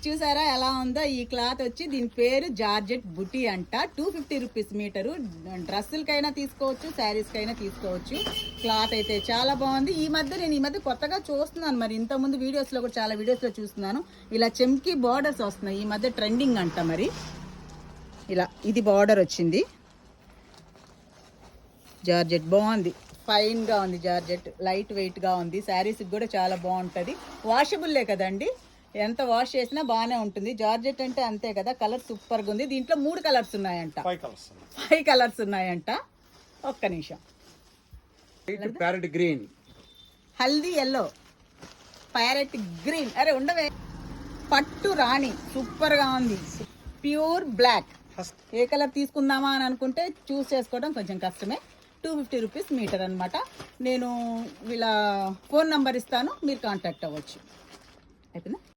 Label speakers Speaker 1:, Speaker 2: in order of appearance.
Speaker 1: చూసారా ఎలా ఉందో ఈ క్లాత్ వచ్చి దీని పేరు జార్జెట్ బుటీ అంట. 250 రూపీస్ మీటరు. డ్రెస్సులకైనా తీసుకోవచ్చు, శారీస్కైనా తీసుకోవచ్చు. క్లాత్ అయితే చాలా బాగుంది. ఈ మధ్య కొత్తగా చూస్తున్నాను, మరి ఇంతకుముందు వీడియోస్లో కూడా చాలా వీడియోస్లో చూస్తున్నాను ఇలా చెమ్కి బార్డర్స్ వస్తున్నాయి. ఈ మధ్య ట్రెండింగ్ అంట. మరి ఇలా ఇది బార్డర్ వచ్చింది. జార్జెట్ బాగుంది, ఫైన్గా ఉంది. జార్జెట్ లైట్ వెయిట్గా ఉంది. శారీస్కి కూడా చాలా బాగుంటుంది. వాషబుల్లే కదండి, ఎంత వాష్ చేసినా బాగానే ఉంటుంది. జార్జెట్ అంటే అంతే కదా. కలర్ సూపర్గా ఉంది. దీంట్లో 3 కలర్స్ ఉన్నాయంట, 5 కలర్స్ ఉన్నాయంట. ఒక్క నిమిషం.
Speaker 2: Parrot green,
Speaker 1: haldi yellow, parrot green. అరే ఉండవే. పట్టు రాణి సూపర్గా ఉంది. Pure black. ఏ కలర్ తీసుకుందామా అని అనుకుంటే చూస్ చేసుకోవడం కొంచెం కష్టమే. 250 రూపీస్ మీటర్ అనమాట. నేను వీళ్ళ ఫోన్ నంబర్ ఇస్తాను, మీరు కాంటాక్ట్ అవ్వచ్చు. అయిపోయిందా?